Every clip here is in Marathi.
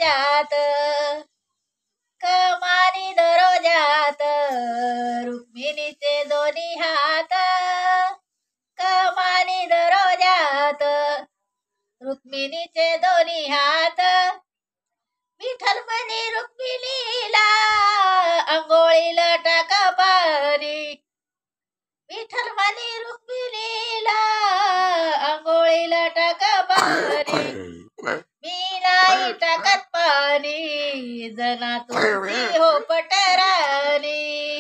दरोजात, कमानी दरोजात, रुक्मिणीचे दोन्ही हात, कमानी दरोजात, रुक्मिणीचे दोन्ही हात, विठ्ठल म्हणे रुक्मिणीला अंघोळीला टाका पाणी, विठ्ठल म्हणे रुक्मिणीला अंघोळीला टाका पाणी, मी नाही टाकत पाणी जना तुमची हो पटराणी,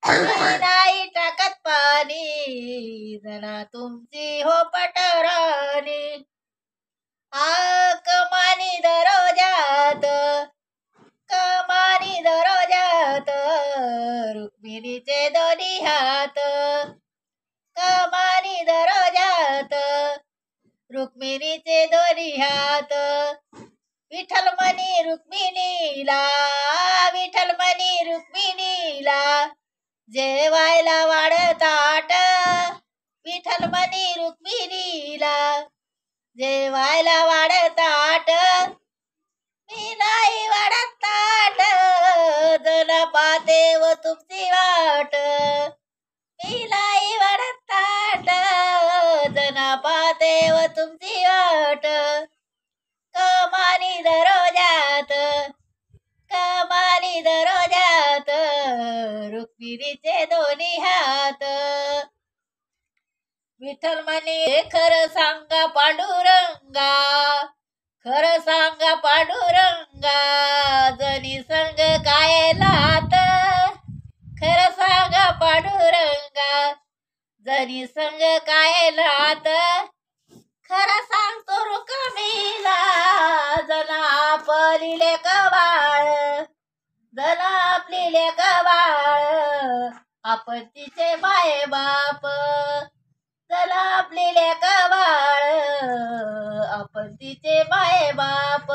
मी नाही टाकत पाणी जना तुमची हो पटराणी, कमानी दरोजात, कमानी दरोजात, रुक्मिणीचे दोन्ही हात, कमानी दरोजात, रुक्मिणीचे दोन्ही हात, विठ्ठल म्हणे रुक्मिणीला, विठ्ठल म्हणे रुक्मिणीला जेवायला वाढ ताट, विठ्ठल म्हणे रुक्मिणीला जेवायला वाढ ताट, मी नाही वाढत ताट जना पाहते व तुमची वाट, मी नाही वाढत ताट जना पाहते व तुमची वाट, कमानी दरोजात, कमानी दरोजात, रुक्मिणीचे दोन्ही हात, विठ्ठल म्हणे खरं सांगा पांडुरंगा, खरं सांगा पांडुरंगा, जनी संग काय लात, खरं सांगा पांडुरंगा, जनी संग काय लात, खरं सांगतो रुक्मिणीला जना आपली लेक बाळ, जना आपली लेक बाळ, आपण तिचे माय बाप, चला आपली लेक बाळ, आपण तिचे माय बाप.